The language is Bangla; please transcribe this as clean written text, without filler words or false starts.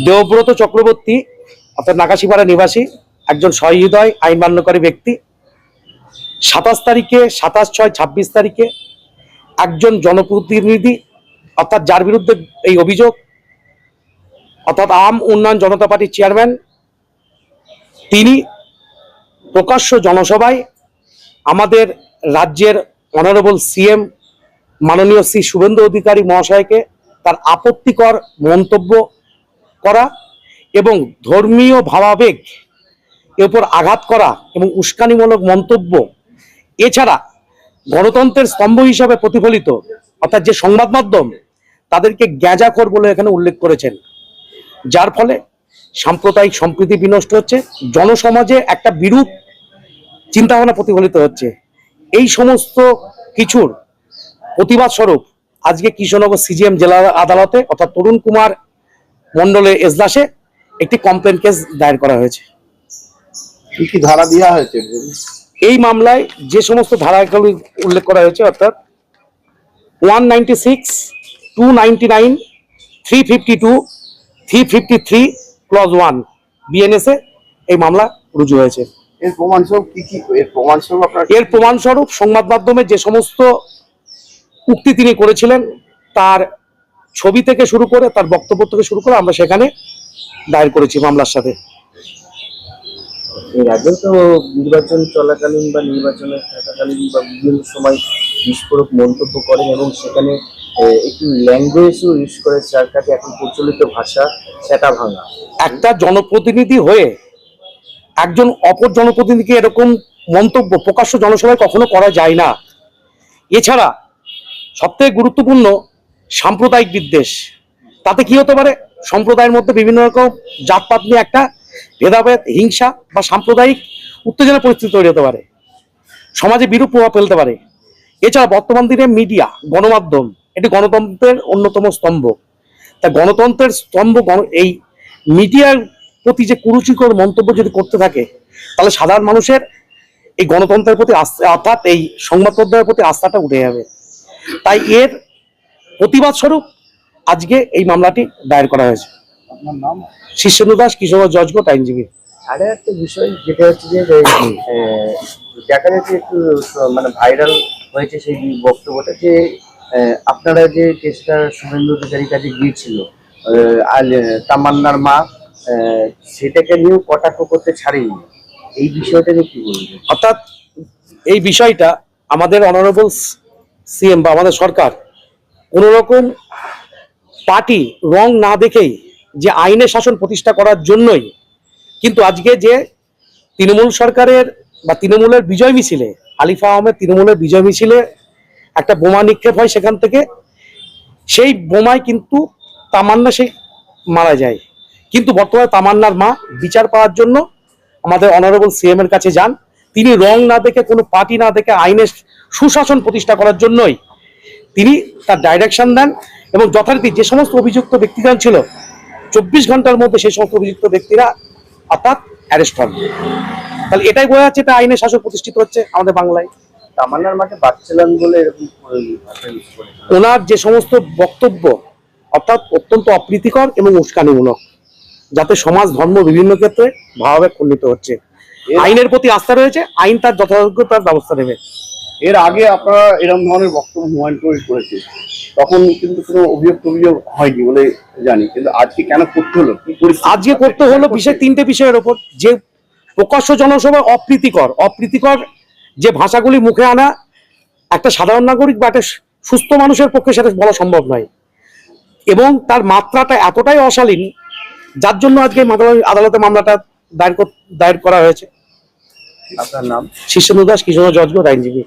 দেবব্রত চক্রবর্তী অর্থাৎ নাকাশিপাড়া নিবাসী, একজন সহৃদয় আইন মান্যকারী ব্যক্তি। 27 তারিখে, 27/6/26 তারিখে একজন জনপ্রতিনিধি অর্থাৎ যার বিরুদ্ধে এই অভিযোগ, অর্থাৎ আম উন্নয়ন জনতা পার্টির চেয়ারম্যান, তিনি প্রকাশ্য জনসভায় আমাদের রাজ্যের অনারেবল সিএম মাননীয় শ্রী শুভেন্দু অধিকারী মহাশয়কে তার আপত্তিকর মন্তব্য করা এবং ধর্মীয় ভাবাবেগ এর উপর আঘাত করা এবং উস্কানিমূলক মন্তব্য, এছাড়া গণতন্ত্রের স্তম্ভ হিসাবে প্রতিফলিত অর্থাৎ যে সংবাদ মাধ্যম, তাদেরকে গ্যাজাখোর বলে এখানে উল্লেখ করেছেন, যার ফলে সাম্প্রদায়িক সম্প্রীতি বিনষ্ট হচ্ছে, জনসমাজে একটা বিরূপ চিন্তাভাবনা প্রতিফলিত হচ্ছে। এই সমস্ত কিছুর প্রতিবাদ স্বরূপ আজকে কৃষ্ণনগর সিজিএম জেলা আদালতে অর্থাৎ তরুণ কুমার মণ্ডলের এজলাসে একটি কমপ্লেন কেস দায়ের করা হয়েছে। কি কি ধারা দেওয়া হয়েছে? এই মামলায় যে সমস্ত ধারাগুলি উল্লেখ করা হয়েছে অর্থাৎ 196, 299, 352, 353 ক্লজ 1 বিএনএস এ এই মামলা রুজু হয়েছে। এর প্রমাণস্বরূপ কি কি? এর প্রমাণস্বরূপ সংবাদ মাধ্যমে যে সমস্ত উক্তি তিনি করেছিলেন তার ছবি থেকে শুরু করে তার বক্তব্য থেকে শুরু করে আমরা সেখানে দায়ের করেছি মামলার সাথে। এর আগে তো নির্বাচন চলাকালীন বা নির্বাচনের থাকাকালীন বা বিভিন্ন সময় বিস্ফোরক মন্তব্য করেন এবং সেখানে একটু ল্যাঙ্গুয়েজও ইউজ করে, যার কাছে এখন প্রচলিত ভাষা সেটা ভাঙা। একটা জনপ্রতিনিধি হয়ে একজন অপর জনপ্রতিনিধিকে এরকম মন্তব্য প্রকাশ্য জনসভায় কখনো করা যায় না। এছাড়া সবথেকে গুরুত্বপূর্ণ সাম্প্রদায়িক বিদ্বেষ, তাতে কি হতে পারে, সম্প্রদায়ের মধ্যে বিভিন্ন রকম জাতপাত নিয়ে একটা ভেদাভেদ, হিংসা বা সাম্প্রদায়িক উত্তেজনা পরিস্থিতি তৈরি হতে পারে, সমাজে বিরূপ প্রভাব ফেলতে পারে। এছাড়া বর্তমান দিনে মিডিয়া, গণমাধ্যম এটি গণতন্ত্রের অন্যতম স্তম্ভ। তা গণতন্ত্রের স্তম্ভ এই মিডিয়ার প্রতি যে কুরুচিকর মন্তব্য যদি করতে থাকে, তাহলে সাধারণ মানুষের এই গণতন্ত্রের প্রতি আস্থা অর্থাৎ এই সংবাদ মাধ্যমের প্রতি আস্থাটা উঠে যাবে। তাই এর প্রতিবাদ স্বরূপ আজকে এই মামলাটি দায়ের করা হয়েছে। আপনার নাম? শীর্ষেন্দু দাস, কৃষ্ণনগর জজ কোর্ট আইনজীবী। আরে একটা বিষয় যেটা হচ্ছে যে দেখা যাচ্ছে একটু মানে ভাইরাল হয়েছে সেই বক্তব্যটা যে আপনারা যে কেসটা শুভেন্দু অধিকারীর কাছে গিয়েছিল তামান্নার মা, সেটাকে নিয়েও কটাক্ষ করতে ছাড়েনি, এই বিষয়টা নিয়ে কি বলবেন? অর্থাৎ এই বিষয়টা আমাদের অনারেবল সিএম বা আমাদের সরকার কোনো রকম পার্টি রং না দেখেই যে আইনের শাসন প্রতিষ্ঠা করার জন্যই কিন্তু আজকে যে তৃণমূল সরকারের বা তৃণমূলের বিজয় মিছিলে, আলিফা আহমেদ তৃণমূলের বিজয় মিছিলে একটা বোমা নিক্ষেপ হয়, সেখান থেকে সেই বোমায় কিন্তু তামান্না সেই মারা যায়। কিন্তু বর্তমানে তামান্নার মা বিচার পাওয়ার জন্য আমাদের অনারেবল সিএম এর কাছে যান। তিনি রং না দেখে, কোনো পার্টি না দেখে আইনের সুশাসন প্রতিষ্ঠা করার জন্যই তিনি তার ডাইরেকশন দেন এবং যথারীতি যে সমস্ত অভিযুক্ত ব্যক্তিগণ ছিল 24 ঘন্টার মধ্যে সেই সমস্ত অভিযুক্ত ব্যক্তিরা অর্থাৎ অ্যারেস্ট হন। তাহলে এটাই বোঝা যাচ্ছে এটা আইনের শাসন প্রতিষ্ঠিত হচ্ছে আমাদের বাংলায়। তামান্নার মাকে বাচ্চালান বলে এরকম ওনার যে সমস্ত বক্তব্য অর্থাৎ অত্যন্ত অপ্রীতিকর এবং উস্কানিমূলক, যাতে সমাজ ধর্ম বিভিন্ন ক্ষেত্রে ভাবাবেগ খণ্ডিত হচ্ছে। আইনের প্রতি আস্থা রয়েছে, আইন তার যথাযোগ্য তার ব্যবস্থা নেবে। এর আগে আপনারা এরকম ধরনের বক্তব্য হুমায়ুন কবির করেছে, তখন কিন্তু কোনো অভিযোগ হয়নি বলে জানি, কিন্তু আজকে কেন করতে হলো? আজকে করতে হলো বিশেষ 3টে বিষয়ের ওপর। যে প্রকাশ্য জনসভায় অপ্রীতিকর যে ভাষাগুলি মুখে আনা একটা সাধারণ নাগরিক বা একটা সুস্থ মানুষের পক্ষে সেটা বলা সম্ভব নয়, এবং তার মাত্রাটা এতটাই অশালীন, যার জন্য আজকে আদালতে মামলাটা দায়ের করা হয়েছে। আপনার নাম? শীর্ষেন্দু দাস, কৃষ্ণনগর জজ কোর্ট আইনজীবী।